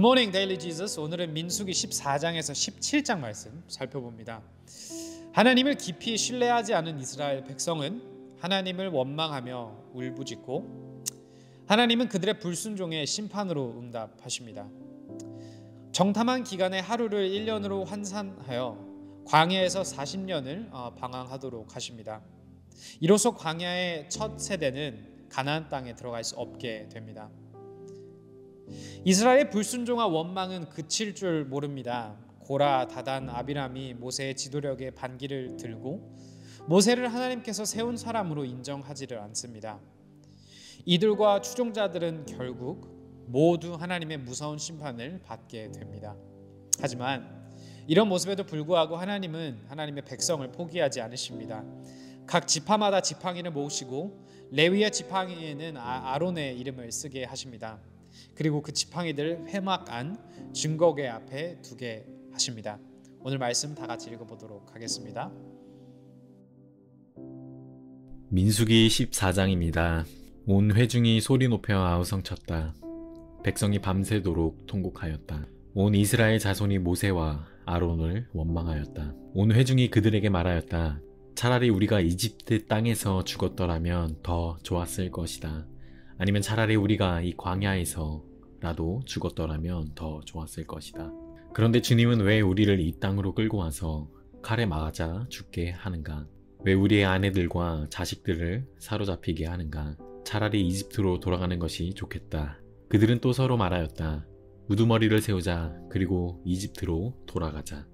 굿모닝 데일리 지저스. 오늘은 민수기 14장에서 17장 말씀 살펴봅니다. 하나님을 깊이 신뢰하지 않은 이스라엘 백성은 하나님을 원망하며 울부짖고 하나님은 그들의 불순종에 심판으로 응답하십니다. 정탐한 기간의 하루를 1년으로 환산하여 광야에서 40년을 방황하도록 하십니다. 이로써 광야의 첫 세대는 가나안 땅에 들어갈 수 없게 됩니다. 이스라엘의 불순종과 원망은 그칠 줄 모릅니다. 고라, 다단, 아비람이 모세의 지도력에 반기를 들고 모세를 하나님께서 세운 사람으로 인정하지를 않습니다. 이들과 추종자들은 결국 모두 하나님의 무서운 심판을 받게 됩니다. 하지만 이런 모습에도 불구하고 하나님은 하나님의 백성을 포기하지 않으십니다. 각 지파마다 지팡이를 모으시고 레위의 지팡이에는 아론의 이름을 쓰게 하십니다. 그리고 그 지팡이들 회막 안 증거궤 앞에 두게 하십니다. 오늘 말씀 다 같이 읽어보도록 하겠습니다. 민수기 14장입니다. 온 회중이 소리 높여 아우성쳤다. 백성이 밤새도록 통곡하였다. 온 이스라엘 자손이 모세와 아론을 원망하였다. 온 회중이 그들에게 말하였다. 차라리 우리가 이집트 땅에서 죽었더라면 더 좋았을 것이다. 아니면 차라리 우리가 이 광야에서라도 죽었더라면 더 좋았을 것이다. 그런데 주님은 왜 우리를 이 땅으로 끌고 와서 칼에 맞아 죽게 하는가? 왜 우리의 아내들과 자식들을 사로잡히게 하는가? 차라리 이집트로 돌아가는 것이 좋겠다. 그들은 또 서로 말하였다. 우두머리를 세우자. 그리고 이집트로 돌아가자.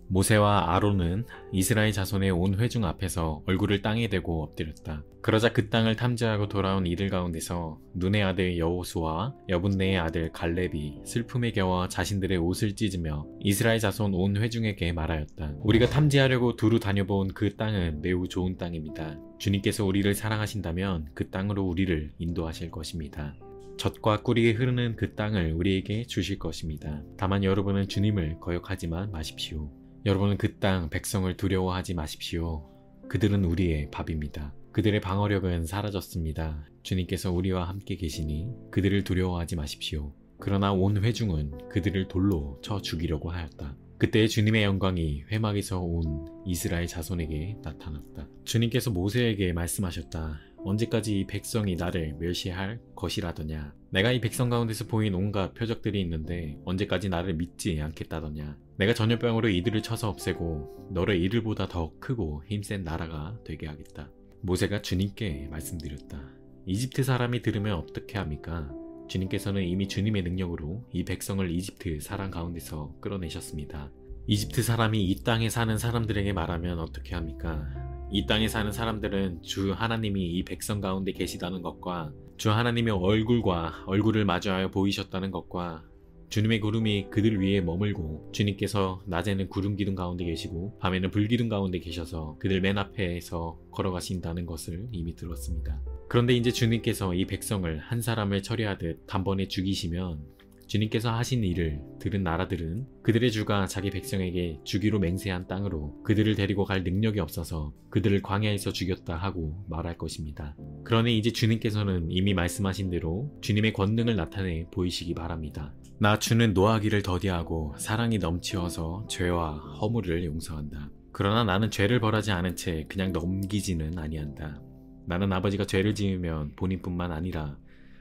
모세와 아론은 이스라엘 자손의 온 회중 앞에서 얼굴을 땅에 대고 엎드렸다. 그러자 그 땅을 탐지하고 돌아온 이들 가운데서 눈의 아들 여호수아와 여분네의 아들 갈렙이 슬픔에 겨워 자신들의 옷을 찢으며 이스라엘 자손 온 회중에게 말하였다. 우리가 탐지하려고 두루 다녀본 그 땅은 매우 좋은 땅입니다. 주님께서 우리를 사랑하신다면 그 땅으로 우리를 인도하실 것입니다. 젖과 꿀이 흐르는 그 땅을 우리에게 주실 것입니다. 다만 여러분은 주님을 거역하지만 마십시오. 여러분은 그 땅 백성을 두려워하지 마십시오. 그들은 우리의 밥입니다. 그들의 방어력은 사라졌습니다. 주님께서 우리와 함께 계시니 그들을 두려워하지 마십시오. 그러나 온 회중은 그들을 돌로 쳐 죽이려고 하였다. 그때 주님의 영광이 회막에서 온 이스라엘 자손에게 나타났다. 주님께서 모세에게 말씀하셨다. 언제까지 이 백성이 나를 멸시할 것이라더냐? 내가 이 백성 가운데서 보인 온갖 표적들이 있는데 언제까지 나를 믿지 않겠다더냐? 내가 전염병으로 이들을 쳐서 없애고 너를 이들보다 더 크고 힘센 나라가 되게 하겠다. 모세가 주님께 말씀드렸다. 이집트 사람이 들으면 어떻게 합니까? 주님께서는 이미 주님의 능력으로 이 백성을 이집트 사람 가운데서 끌어내셨습니다. 이집트 사람이 이 땅에 사는 사람들에게 말하면 어떻게 합니까? 이 땅에 사는 사람들은 주 하나님이 이 백성 가운데 계시다는 것과 주 하나님의 얼굴과 얼굴을 마주하여 보이셨다는 것과 주님의 구름이 그들 위에 머물고 주님께서 낮에는 구름 기둥 가운데 계시고 밤에는 불 기둥 가운데 계셔서 그들 맨 앞에서 걸어가신다는 것을 이미 들었습니다. 그런데 이제 주님께서 이 백성을 한 사람을 처리하듯 단번에 죽이시면 주님께서 하신 일을 들은 나라들은 그들의 주가 자기 백성에게 주기로 맹세한 땅으로 그들을 데리고 갈 능력이 없어서 그들을 광야에서 죽였다 하고 말할 것입니다. 그러니 이제 주님께서는 이미 말씀하신 대로 주님의 권능을 나타내 보이시기 바랍니다. 나 주는 노하기를 더디하고 사랑이 넘치어서 죄와 허물을 용서한다. 그러나 나는 죄를 벌하지 않은 채 그냥 넘기지는 아니한다. 나는 아버지가 죄를 지으면 본인뿐만 아니라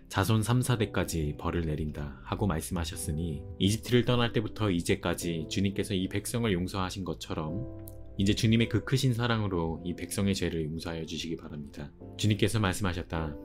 자손 3, 4대까지 벌을 내린다 하고 말씀하셨으니 이집트를 떠날 때부터 이제까지 주님께서 이 백성을 용서하신 것처럼 이제 주님의 그 크신 사랑으로 이 백성의 죄를 용서하여 주시기 바랍니다. 주님께서 말씀하셨다.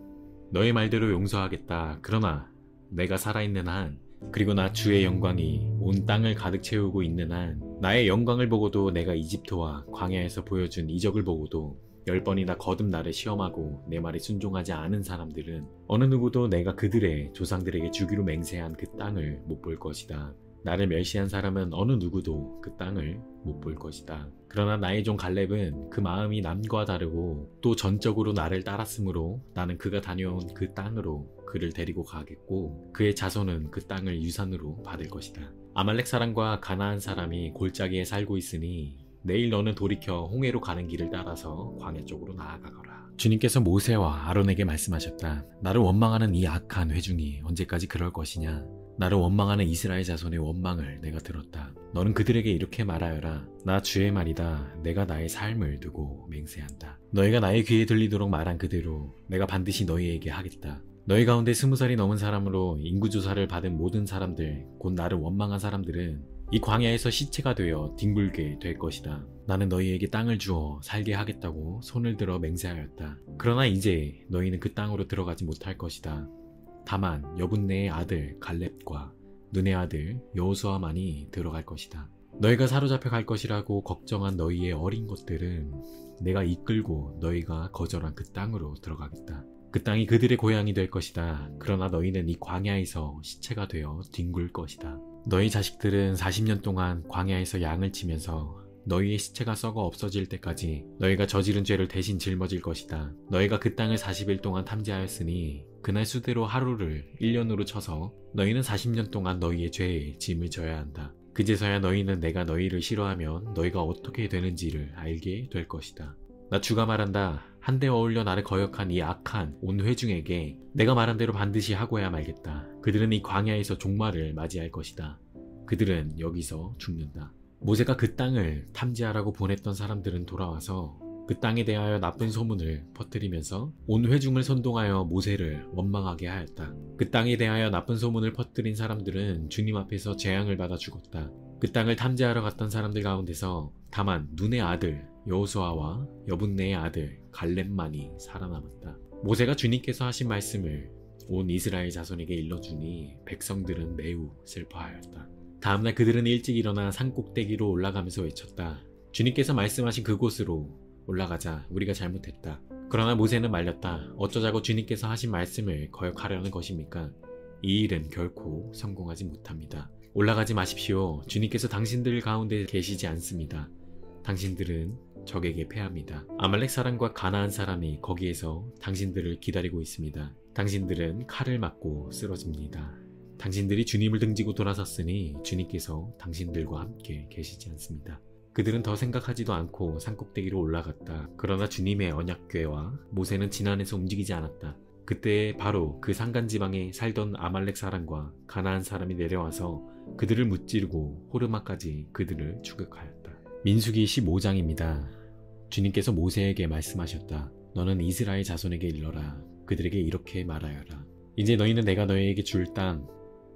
너의 말대로 용서하겠다. 그러나 내가 살아있는 한 그리고 나 주의 영광이 온 땅을 가득 채우고 있는 한 나의 영광을 보고도 내가 이집트와 광야에서 보여준 이적을 보고도 10번이나 거듭 나를 시험하고 내 말에 순종하지 않은 사람들은 어느 누구도 내가 그들의 조상들에게 주기로 맹세한 그 땅을 못 볼 것이다. 나를 멸시한 사람은 어느 누구도 그 땅을 못 볼 것이다. 그러나 나의 종 갈렙은 그 마음이 남과 다르고 또 전적으로 나를 따랐으므로 나는 그가 다녀온 그 땅으로 그를 데리고 가겠고 그의 자손은 그 땅을 유산으로 받을 것이다. 아말렉 사람과 가나안 사람이 골짜기에 살고 있으니 내일 너는 돌이켜 홍해로 가는 길을 따라서 광야 쪽으로 나아가거라. 주님께서 모세와 아론에게 말씀하셨다. 나를 원망하는 이 악한 회중이 언제까지 그럴 것이냐? 나를 원망하는 이스라엘 자손의 원망을 내가 들었다. 너는 그들에게 이렇게 말하여라. 나 주의 말이다. 내가 나의 삶을 두고 맹세한다. 너희가 나의 귀에 들리도록 말한 그대로 내가 반드시 너희에게 하겠다. 너희 가운데 20살이 넘은 사람으로 인구조사를 받은 모든 사람들, 곧 나를 원망한 사람들은 이 광야에서 시체가 되어 뒹굴게 될 것이다. 나는 너희에게 땅을 주어 살게 하겠다고 손을 들어 맹세하였다. 그러나 이제 너희는 그 땅으로 들어가지 못할 것이다. 다만 여분네의 아들 갈렙과 눈의 아들 여호수아만이 들어갈 것이다. 너희가 사로잡혀 갈 것이라고 걱정한 너희의 어린 것들은 내가 이끌고 너희가 거절한 그 땅으로 들어가겠다. 그 땅이 그들의 고향이 될 것이다. 그러나 너희는 이 광야에서 시체가 되어 뒹굴 것이다. 너희 자식들은 40년 동안 광야에서 양을 치면서 너희의 시체가 썩어 없어질 때까지 너희가 저지른 죄를 대신 짊어질 것이다. 너희가 그 땅을 40일 동안 탐지하였으니 그날 수대로 하루를 1년으로 쳐서 너희는 40년 동안 너희의 죄에 짐을 져야 한다. 그제서야 너희는 내가 너희를 싫어하면 너희가 어떻게 되는지를 알게 될 것이다. 나 주가 말한다. 한데 어울려 나를 거역한 이 악한 온 회중에게 내가 말한 대로 반드시 하고야 말겠다. 그들은 이 광야에서 종말을 맞이할 것이다. 그들은 여기서 죽는다. 모세가 그 땅을 탐지하라고 보냈던 사람들은 돌아와서 그 땅에 대하여 나쁜 소문을 퍼뜨리면서 온 회중을 선동하여 모세를 원망하게 하였다. 그 땅에 대하여 나쁜 소문을 퍼뜨린 사람들은 주님 앞에서 재앙을 받아 죽었다. 그 땅을 탐지하러 갔던 사람들 가운데서 다만 눈의 아들 여호수아와 여분네의 아들 갈렙만이 살아남았다. 모세가 주님께서 하신 말씀을 온 이스라엘 자손에게 일러주니 백성들은 매우 슬퍼하였다. 다음날 그들은 일찍 일어나 산꼭대기로 올라가면서 외쳤다. 주님께서 말씀하신 그곳으로 올라가자. 우리가 잘못했다. 그러나 모세는 말렸다. 어쩌자고 주님께서 하신 말씀을 거역하려는 것입니까? 이 일은 결코 성공하지 못합니다. 올라가지 마십시오. 주님께서 당신들 가운데 계시지 않습니다. 당신들은 적에게 패합니다. 아말렉 사람과 가나안 사람이 거기에서 당신들을 기다리고 있습니다. 당신들은 칼을 맞고 쓰러집니다. 당신들이 주님을 등지고 돌아섰으니 주님께서 당신들과 함께 계시지 않습니다. 그들은 더 생각하지도 않고 산꼭대기로 올라갔다. 그러나 주님의 언약궤와 모세는 지난해서 움직이지 않았다. 그때 바로 그 산간지방에 살던 아말렉 사람과 가나안 사람이 내려와서 그들을 무찌르고 호르마까지 그들을 추격하였다. 민수기 15장입니다. 주님께서 모세에게 말씀하셨다. 너는 이스라엘 자손에게 일러라. 그들에게 이렇게 말하여라. 이제 너희는 내가 너희에게 줄 땅,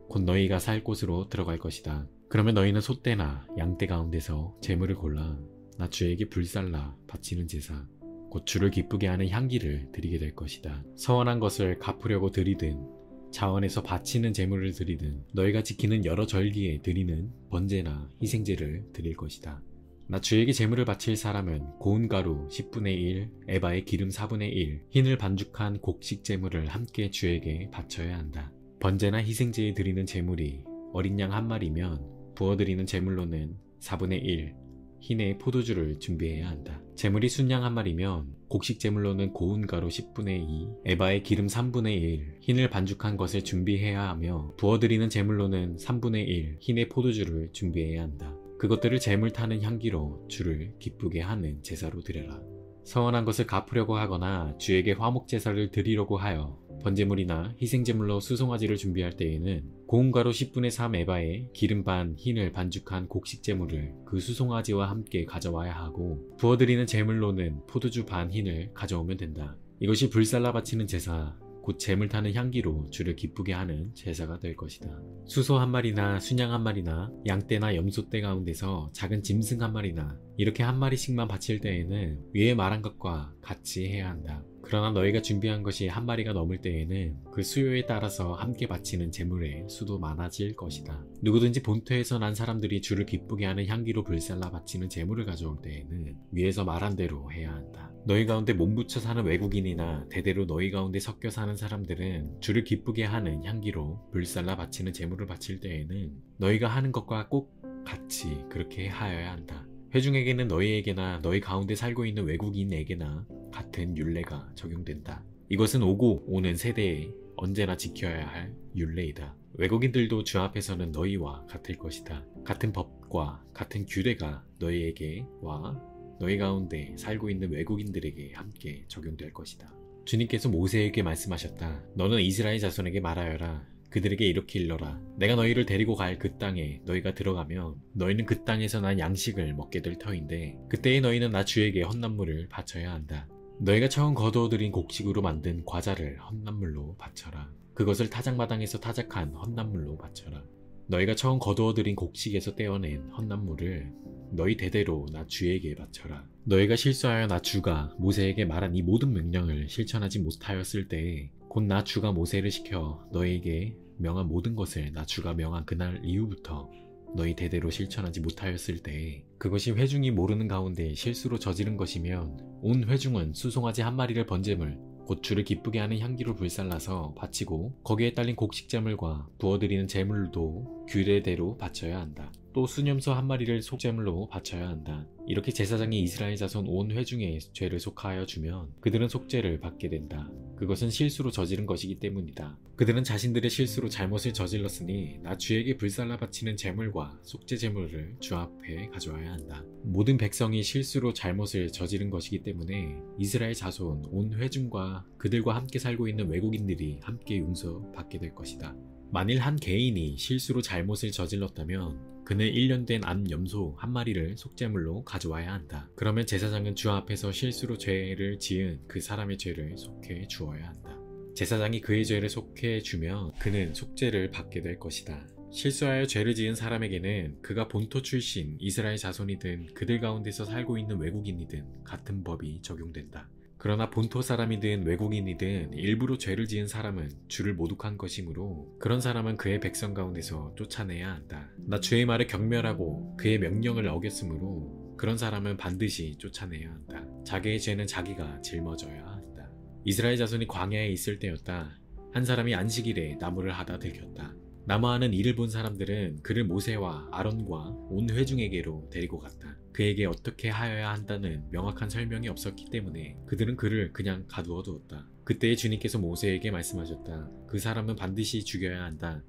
곧 너희가 살 곳으로 들어갈 것이다. 그러면 너희는 소떼나 양떼 가운데서 제물을 골라 나 주에게 불살라 바치는 제사, 곧 주를 기쁘게 하는 향기를 드리게 될 것이다. 서원한 것을 갚으려고 드리든 자원에서 바치는 제물을 드리든 너희가 지키는 여러 절기에 드리는 번제나 희생제를 드릴 것이다. 나 주에게 제물을 바칠 사람은 고운 가루 10분의 1, 에바의 기름 4분의 1, 흰을 반죽한 곡식 제물을 함께 주에게 바쳐야 한다. 번제나 희생제에 드리는 제물이 어린 양 한 마리면 부어드리는 제물로는 4분의 1, 흰의 포도주를 준비해야 한다. 제물이 순양 한 마리면 곡식 제물로는 고운 가루 10분의 2, 에바의 기름 3분의 1, 흰을 반죽한 것을 준비해야 하며 부어드리는 제물로는 3분의 1, 흰의 포도주를 준비해야 한다. 그것들을 제물 타는 향기로 주를 기쁘게 하는 제사로 드려라. 서원한 것을 갚으려고 하거나 주에게 화목제사를 드리려고 하여 번제물이나 희생제물로 수송아지를 준비할 때에는 고운 가루 10분의 3 에바에 기름 반 흰을 반죽한 곡식제물을 그 수송아지와 함께 가져와야 하고 부어드리는 제물로는 포도주 반 흰을 가져오면 된다. 이것이 불살라 바치는 제사, 곧 제물 타는 향기로 주를 기쁘게 하는 제사가 될 것이다. 수소 한 마리나 순양 한 마리나 양떼나 염소떼 가운데서 작은 짐승 한 마리나 이렇게 한 마리씩만 바칠 때에는 위에 말한 것과 같이 해야 한다. 그러나 너희가 준비한 것이 한 마리가 넘을 때에는 그 수요에 따라서 함께 바치는 제물의 수도 많아질 것이다. 누구든지 본토에서 난 사람들이 주를 기쁘게 하는 향기로 불살라 바치는 제물을 가져올 때에는 위에서 말한 대로 해야 한다. 너희 가운데 몸붙여 사는 외국인이나 대대로 너희 가운데 섞여 사는 사람들은 주를 기쁘게 하는 향기로 불살라 바치는 제물을 바칠 때에는 너희가 하는 것과 꼭 같이 그렇게 하여야 한다. 회중에게는 너희에게나 너희 가운데 살고 있는 외국인에게나 같은 율례가 적용된다. 이것은 오고 오는 세대에 언제나 지켜야 할 율례이다. 외국인들도 주 앞에서는 너희와 같을 것이다. 같은 법과 같은 규례가 너희에게와 너희 가운데 살고 있는 외국인들에게 함께 적용될 것이다. 주님께서 모세에게 말씀하셨다. 너는 이스라엘 자손에게 말하여라. 그들에게 이렇게 일러라. 내가 너희를 데리고 갈 그 땅에 너희가 들어가면 너희는 그 땅에서 난 양식을 먹게 될 터인데 그때에 너희는 나 주에게 헌납물을 바쳐야 한다. 너희가 처음 거두어들인 곡식으로 만든 과자를 헌납물로 바쳐라. 그것을 타작마당에서 타작한 헌납물로 바쳐라. 너희가 처음 거두어들인 곡식에서 떼어낸 헌납물을 너희 대대로 나 주에게 바쳐라. 너희가 실수하여 나 주가 모세에게 말한 이 모든 명령을 실천하지 못하였을 때에 곧 나 주가 모세를 시켜 너희에게 명한 모든 것을 나 주가 명한 그날 이후부터 너희 대대로 실천하지 못하였을 때에 그것이 회중이 모르는 가운데 실수로 저지른 것이면 온 회중은 수송아지 한 마리를 번제물 곧 주를 기쁘게 하는 향기로 불살라서 바치고 거기에 딸린 곡식제물과 부어드리는 제물도 규례대로 바쳐야 한다. 또 수념소 한 마리를 속제물로 바쳐야 한다. 이렇게 제사장이 이스라엘 자손 온 회중의 죄를 속하여 주면 그들은 속죄를 받게 된다. 그것은 실수로 저지른 것이기 때문이다. 그들은 자신들의 실수로 잘못을 저질렀으니 나 주에게 불살라 바치는 제물과 속죄 제물을 주 앞에 가져와야 한다. 모든 백성이 실수로 잘못을 저지른 것이기 때문에 이스라엘 자손 온 회중과 그들과 함께 살고 있는 외국인들이 함께 용서받게 될 것이다. 만일 한 개인이 실수로 잘못을 저질렀다면 그는 1년 된 암 염소 한 마리를 속죄물로 가져와야 한다. 그러면 제사장은 주 앞에서 실수로 죄를 지은 그 사람의 죄를 속해 주어야 한다. 제사장이 그의 죄를 속해 주면 그는 속죄를 받게 될 것이다. 실수하여 죄를 지은 사람에게는 그가 본토 출신 이스라엘 자손이든 그들 가운데서 살고 있는 외국인이든 같은 법이 적용된다. 그러나 본토 사람이든 외국인이든 일부러 죄를 지은 사람은 주를 모독한 것이므로 그런 사람은 그의 백성 가운데서 쫓아내야 한다. 나 주의 말을 경멸하고 그의 명령을 어겼으므로 그런 사람은 반드시 쫓아내야 한다. 자기의 죄는 자기가 짊어져야 한다. 이스라엘 자손이 광야에 있을 때였다. 한 사람이 안식일에 나무를 하다 들켰다. 나무하는 일을 본 사람들은 그를 모세와 아론과 온 회중에게로 데리고 갔다. 그에게 어떻게 하여야 한다는 명확한 설명이 없었기 때문에 그들은 그를 그냥 가두어 두었다. 그때 주님께서 모세에게 말씀하셨다. 그 사람은 반드시 죽여야 한다.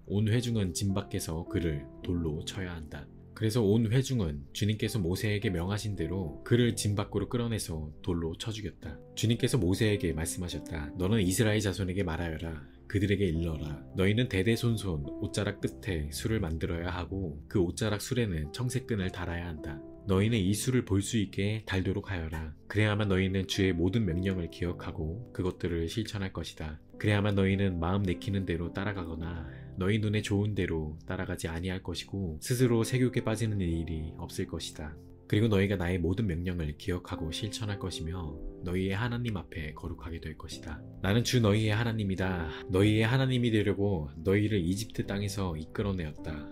온 회중은 진 밖에서 그를 돌로 쳐야 한다. 그래서 온 회중은 주님께서 모세에게 명하신 대로 그를 진 밖으로 끌어내서 돌로 쳐 죽였다. 주님께서 모세에게 말씀하셨다. 너는 이스라엘 자손에게 말하여라. 그들에게 일러라. 너희는 대대손손 옷자락 끝에 술을 만들어야 하고 그 옷자락 술에는 청색끈을 달아야 한다. 너희는 이 술을 볼 수 있게 달도록 하여라. 그래야만 너희는 주의 모든 명령을 기억하고 그것들을 실천할 것이다. 그래야만 너희는 마음 내키는 대로 따라가거나 너희 눈에 좋은 대로 따라가지 아니할 것이고 스스로 세욕에 빠지는 일이 없을 것이다. 그리고 너희가 나의 모든 명령을 기억하고 실천할 것이며 너희의 하나님 앞에 거룩하게 될 것이다. 나는 주 너희의 하나님이다. 너희의 하나님이 되려고 너희를 이집트 땅에서 이끌어내었다.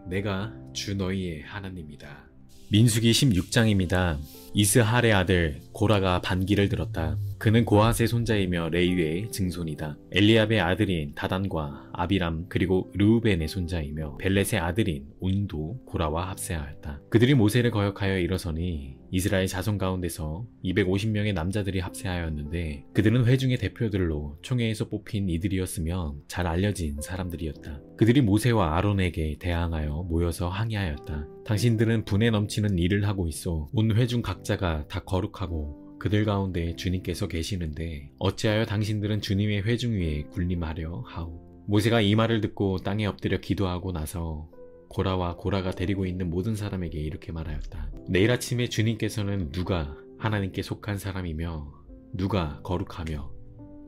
내가 주 너희의 하나님이다. 민수기 16장입니다. 이스할의 아들 고라가 반기를 들었다. 그는 고핫의 손자이며 레위의 증손이다. 엘리압의 아들인 다단과 아비람 그리고 르우벤의 손자이며 벨렛의 아들인 온도 고라와 합세하였다. 그들이 모세를 거역하여 일어서니 이스라엘 자손 가운데서 250명의 남자들이 합세하였는데 그들은 회중의 대표들로 총회에서 뽑힌 이들이었으며 잘 알려진 사람들이었다. 그들이 모세와 아론에게 대항하여 모여서 항의하였다. 당신들은 분에 넘치는 일을 하고 있어 온 회중 각자가 다 거룩하고 그들 가운데 주님께서 계시는데 어찌하여 당신들은 주님의 회중 위에 군림하려 하오. 모세가 이 말을 듣고 땅에 엎드려 기도하고 나서 고라와 고라가 데리고 있는 모든 사람에게 이렇게 말하였다. 내일 아침에 주님께서는 누가 하나님께 속한 사람이며 누가 거룩하며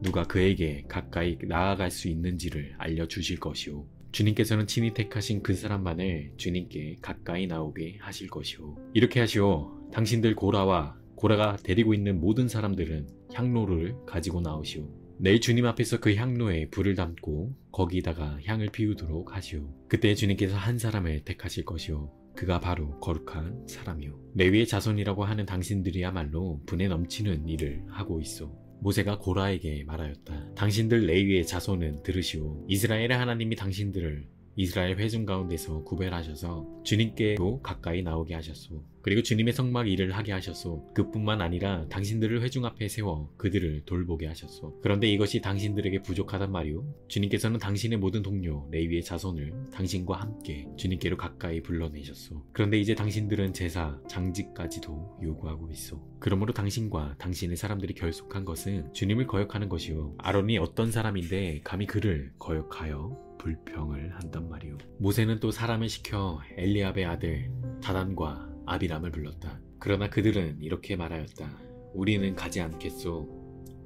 누가 그에게 가까이 나아갈 수 있는지를 알려주실 것이오. 주님께서는 친히 택하신 그 사람만을 주님께 가까이 나오게 하실 것이오. 이렇게 하시오. 당신들 고라가 데리고 있는 모든 사람들은 향로를 가지고 나오시오. 내일 주님 앞에서 그 향로에 불을 담고 거기다가 향을 피우도록 하시오. 그때 주님께서 한 사람을 택하실 것이오. 그가 바로 거룩한 사람이오. 레위의 자손이라고 하는 당신들이야말로 분에 넘치는 일을 하고 있어. 모세가 고라에게 말하였다. 당신들 레위의 자손은 들으시오. 이스라엘의 하나님이 당신들을 이스라엘 회중 가운데서 구별하셔서 주님께로 가까이 나오게 하셨소. 그리고 주님의 성막 일을 하게 하셨소. 그뿐만 아니라 당신들을 회중 앞에 세워 그들을 돌보게 하셨소. 그런데 이것이 당신들에게 부족하단 말이오. 주님께서는 당신의 모든 동료 레위의 자손을 당신과 함께 주님께로 가까이 불러내셨소. 그런데 이제 당신들은 제사, 장직까지도 요구하고 있소. 그러므로 당신과 당신의 사람들이 결속한 것은 주님을 거역하는 것이오. 아론이 어떤 사람인데 감히 그를 거역하여 불평을 한단 말이오. 모세는 또 사람을 시켜 엘리압의 아들 다단과 아비람을 불렀다. 그러나 그들은 이렇게 말하였다. 우리는 가지 않겠소.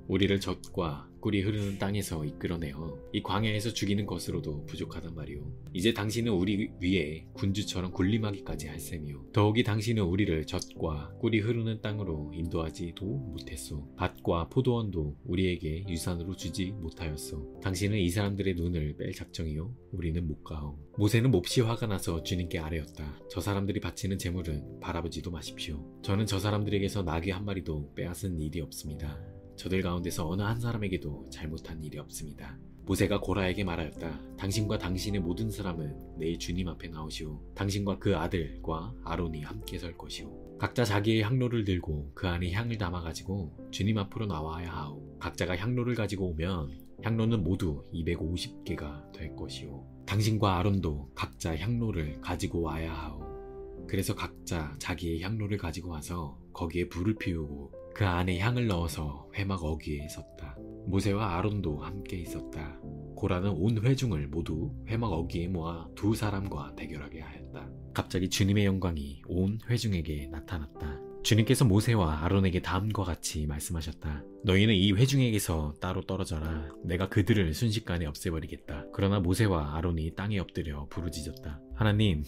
우리를 젖과 꿀이 흐르는 땅에서 이끌어내어 이 광야에서 죽이는 것으로도 부족하단 말이오. 이제 당신은 우리 위에 군주처럼 군림하기까지 할 셈이오. 더욱이 당신은 우리를 젖과 꿀이 흐르는 땅으로 인도하지도 못했소. 밭과 포도원도 우리에게 유산으로 주지 못하였소. 당신은 이 사람들의 눈을 뺄 작정이요 우리는 못 가오. 모세는 몹시 화가 나서 주님께 아뢰었다. 저 사람들이 바치는 제물은 바라보지도 마십시오. 저는 저 사람들에게서 나귀 한 마리도 빼앗은 일이 없습니다. 저들 가운데서 어느 한 사람에게도 잘못한 일이 없습니다. 모세가 고라에게 말하였다. 당신과 당신의 모든 사람은 내일 주님 앞에 나오시오. 당신과 그 아들과 아론이 함께 설 것이오. 각자 자기의 향로를 들고 그 안에 향을 담아가지고 주님 앞으로 나와야 하오. 각자가 향로를 가지고 오면 향로는 모두 250개가 될 것이오. 당신과 아론도 각자 향로를 가지고 와야 하오. 그래서 각자 자기의 향로를 가지고 와서 거기에 불을 피우고 그 안에 향을 넣어서 회막 어귀에 섰다. 모세와 아론도 함께 있었다. 고라는 온 회중을 모두 회막 어귀에 모아 두 사람과 대결하게 하였다. 갑자기 주님의 영광이 온 회중에게 나타났다. 주님께서 모세와 아론에게 다음과 같이 말씀하셨다. 너희는 이 회중에게서 따로 떨어져라. 내가 그들을 순식간에 없애버리겠다. 그러나 모세와 아론이 땅에 엎드려 부르짖었다. 하나님,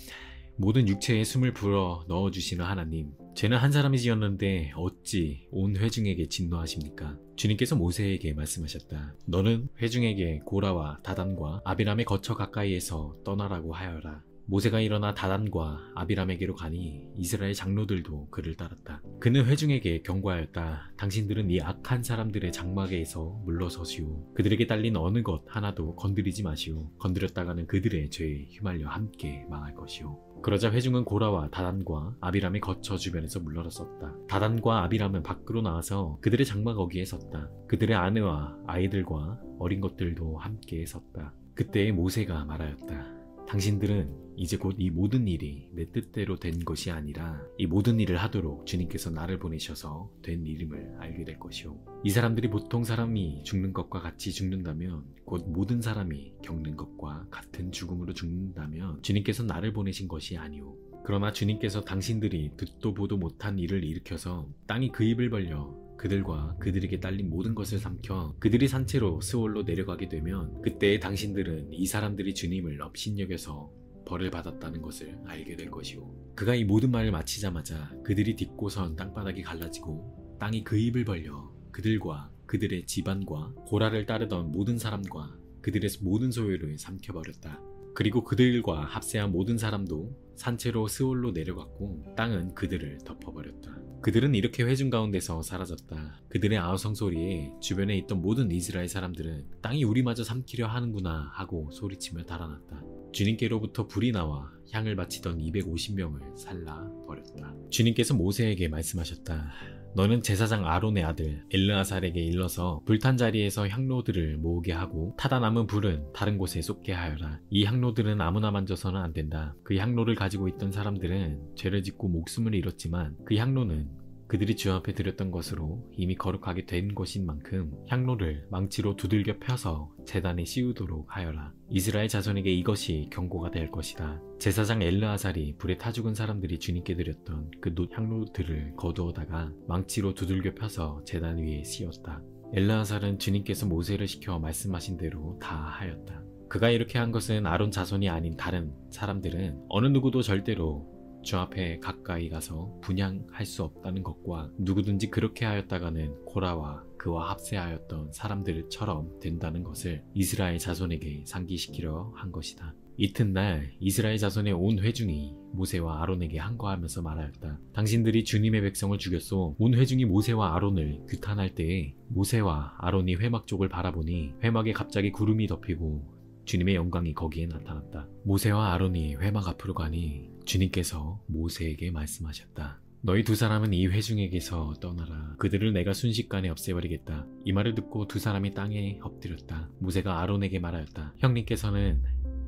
모든 육체에 숨을 불어 넣어주시는 하나님, 죄는 한 사람이 지었는데 어찌 온 회중에게 진노하십니까? 주님께서 모세에게 말씀하셨다. 너는 회중에게 고라와 다단과 아비람의 거처 가까이에서 떠나라고 하여라. 모세가 일어나 다단과 아비람에게로 가니 이스라엘 장로들도 그를 따랐다. 그는 회중에게 경고하였다. 당신들은 이 악한 사람들의 장막에서 물러서시오. 그들에게 딸린 어느 것 하나도 건드리지 마시오. 건드렸다가는 그들의 죄에 휘말려 함께 망할 것이오. 그러자 회중은 고라와 다단과 아비람의 거처 주변에서 물러섰다. 다단과 아비람은 밖으로 나와서 그들의 장막 어귀에 섰다. 그들의 아내와 아이들과 어린 것들도 함께 섰다. 그때 모세가 말하였다. 당신들은 이제 곧 이 모든 일이 내 뜻대로 된 것이 아니라 이 모든 일을 하도록 주님께서 나를 보내셔서 된 일임을 알게 될 것이오. 이 사람들이 보통 사람이 죽는 것과 같이 죽는다면 곧 모든 사람이 겪는 것과 같은 죽음으로 죽는다면 주님께서 나를 보내신 것이 아니오. 그러나 주님께서 당신들이 듣도 보도 못한 일을 일으켜서 땅이 그 입을 벌려 그들과 그들에게 딸린 모든 것을 삼켜 그들이 산채로 스올로 내려가게 되면 그때 당신들은 이 사람들이 주님을 업신여겨서 벌을 받았다는 것을 알게 될 것이오. 그가 이 모든 말을 마치자마자 그들이 딛고선 땅바닥이 갈라지고 땅이 그 입을 벌려 그들과 그들의 집안과 고라를 따르던 모든 사람과 그들의 모든 소유를 삼켜버렸다. 그리고 그들과 합세한 모든 사람도 산채로 스올로 내려갔고 땅은 그들을 덮어버렸다. 그들은 이렇게 회중 가운데서 사라졌다. 그들의 아우성 소리에 주변에 있던 모든 이스라엘 사람들은 땅이 우리마저 삼키려 하는구나 하고 소리치며 달아났다. 주님께로부터 불이 나와 향을 바치던 250명을 살라버렸다. 주님께서 모세에게 말씀하셨다. 너는 제사장 아론의 아들 엘르아살에게 일러서 불탄 자리에서 향로들을 모으게 하고 타다 남은 불은 다른 곳에 쏟게 하여라. 이 향로들은 아무나 만져서는 안 된다. 그 향로를 가지고 있던 사람들은 죄를 짓고 목숨을 잃었지만 그 향로는 그들이 주 앞에 드렸던 것으로 이미 거룩하게 된 것인 만큼 향로를 망치로 두들겨 펴서 제단에 씌우도록 하여라. 이스라엘 자손에게 이것이 경고가 될 것이다. 제사장 엘르아살이 불에 타 죽은 사람들이 주님께 드렸던 그 향로들을 거두어다가 망치로 두들겨 펴서 제단 위에 씌웠다. 엘르아살은 주님께서 모세를 시켜 말씀하신 대로 다 하였다. 그가 이렇게 한 것은 아론 자손이 아닌 다른 사람들은 어느 누구도 절대로 주 앞에 가까이 가서 분향할 수 없다는 것과 누구든지 그렇게 하였다가는 고라와 그와 합세하였던 사람들처럼 된다는 것을 이스라엘 자손에게 상기시키려 한 것이다. 이튿날 이스라엘 자손의 온 회중이 모세와 아론에게 항거하면서 말하였다. 당신들이 주님의 백성을 죽였소. 온 회중이 모세와 아론을 규탄할 때에 모세와 아론이 회막 쪽을 바라보니 회막에 갑자기 구름이 덮이고 주님의 영광이 거기에 나타났다. 모세와 아론이 회막 앞으로 가니 주님께서 모세에게 말씀하셨다. 너희 두 사람은 이 회중에게서 떠나라. 그들을 내가 순식간에 없애버리겠다. 이 말을 듣고 두 사람이 땅에 엎드렸다. 모세가 아론에게 말하였다. 형님께서는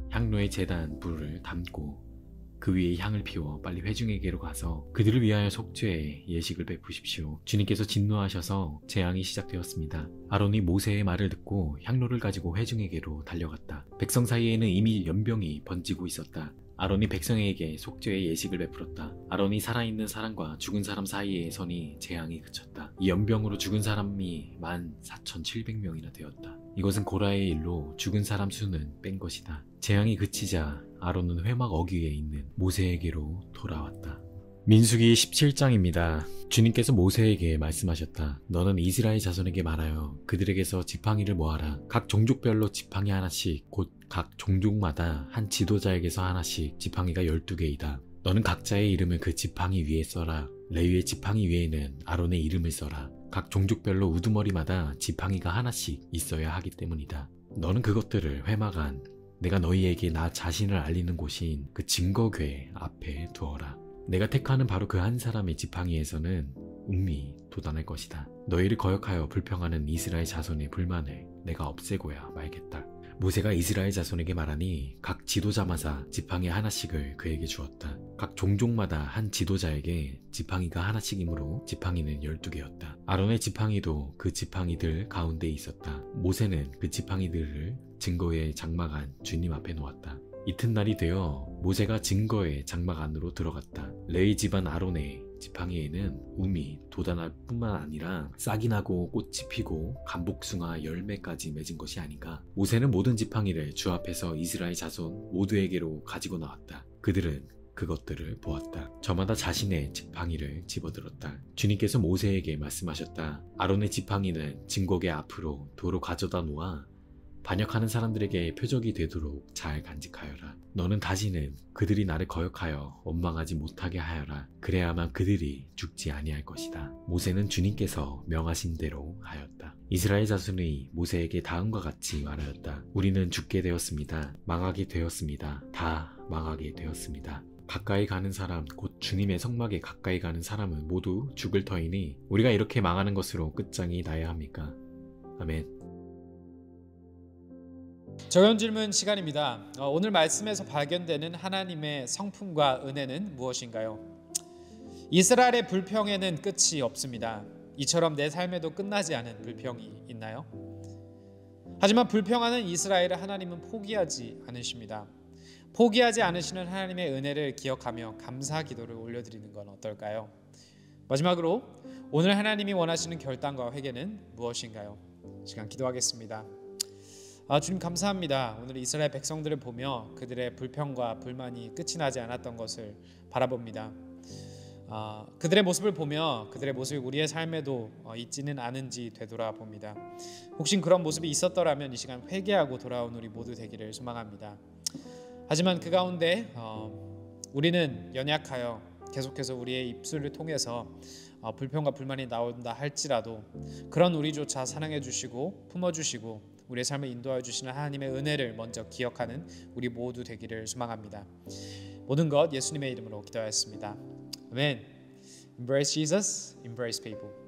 향로의 제단 불을 담고 그 위에 향을 피워 빨리 회중에게로 가서 그들을 위하여 속죄의 예식을 베푸십시오. 주님께서 진노하셔서 재앙이 시작되었습니다. 아론이 모세의 말을 듣고 향로를 가지고 회중에게로 달려갔다. 백성 사이에는 이미 연병이 번지고 있었다. 아론이 백성에게 속죄의 예식을 베풀었다. 아론이 살아있는 사람과 죽은 사람 사이에 서니 재앙이 그쳤다. 이 연병으로 죽은 사람이 14,700명이나 되었다. 이것은 고라의 일로 죽은 사람 수는 뺀 것이다. 재앙이 그치자 아론은 회막 어귀에 있는 모세에게로 돌아왔다. 민수기 17장입니다. 주님께서 모세에게 말씀하셨다. 너는 이스라엘 자손에게 말하여 그들에게서 지팡이를 모아라. 각 종족별로 지팡이 하나씩 곧 각 종족마다 한 지도자에게서 하나씩 지팡이가 12개이다. 너는 각자의 이름을 그 지팡이 위에 써라. 레위의 지팡이 위에는 아론의 이름을 써라. 각 종족별로 우두머리마다 지팡이가 하나씩 있어야 하기 때문이다. 너는 그것들을 회막 안 내가 너희에게 나 자신을 알리는 곳인 그 증거궤 앞에 두어라. 내가 택하는 바로 그 한 사람의 지팡이에서는 운미 돋아날 것이다. 너희를 거역하여 불평하는 이스라엘 자손의 불만을 내가 없애고야 말겠다. 모세가 이스라엘 자손에게 말하니 각 지도자마다 지팡이 하나씩을 그에게 주었다. 각 종족마다 한 지도자에게 지팡이가 하나씩이므로 지팡이는 12개였다. 아론의 지팡이도 그 지팡이들 가운데 있었다. 모세는 그 지팡이들을 증거의 장막 안 주님 앞에 놓았다. 이튿날이 되어 모세가 증거의 장막 안으로 들어갔다. 레위 집안 아론의 지팡이에는 움이 돋아날 뿐만 아니라 싹이 나고 꽃이 피고 감복숭아 열매까지 맺은 것이 아닌가. 모세는 모든 지팡이를 주 앞에서 이스라엘 자손 모두에게로 가지고 나왔다. 그들은 그것들을 보았다. 저마다 자신의 지팡이를 집어들었다. 주님께서 모세에게 말씀하셨다. 아론의 지팡이는 증거궤 앞으로 도로 가져다 놓아 반역하는 사람들에게 표적이 되도록 잘 간직하여라. 너는 다시는 그들이 나를 거역하여 원망하지 못하게 하여라. 그래야만 그들이 죽지 아니할 것이다. 모세는 주님께서 명하신 대로 하였다. 이스라엘 자손이 모세에게 다음과 같이 말하였다. 우리는 죽게 되었습니다. 망하게 되었습니다. 다 망하게 되었습니다. 가까이 가는 사람, 곧 주님의 성막에 가까이 가는 사람은 모두 죽을 터이니 우리가 이렇게 망하는 것으로 끝장이 나야 합니까? 아멘. 적용 질문 시간입니다. 오늘 말씀에서 발견되는 하나님의 성품과 은혜는 무엇인가요? 이스라엘의 불평에는 끝이 없습니다. 이처럼 내 삶에도 끝나지 않은 불평이 있나요? 하지만 불평하는 이스라엘을 하나님은 포기하지 않으십니다. 포기하지 않으시는 하나님의 은혜를 기억하며 감사 기도를 올려드리는 건 어떨까요? 마지막으로 오늘 하나님이 원하시는 결단과 회개는 무엇인가요? 시간 기도하겠습니다. 주님 감사합니다. 오늘 이스라엘 백성들을 보며 그들의 불평과 불만이 끝이 나지 않았던 것을 바라봅니다. 그들의 모습을 보며 그들의 모습이 우리의 삶에도 있지는 않은지 되돌아봅니다. 혹시 그런 모습이 있었더라면 이 시간 회개하고 돌아온 우리 모두 되기를 소망합니다. 하지만 그 가운데 우리는 연약하여 계속해서 우리의 입술을 통해서 불평과 불만이 나온다 할지라도 그런 우리조차 사랑해 주시고 품어주시고 우리의 삶을 인도하여 주시는 하나님의 은혜를 먼저 기억하는 우리 모두 되기를 소망합니다. 모든 것 예수님의 이름으로 기도하였습니다. 아멘. Embrace Jesus, embrace people.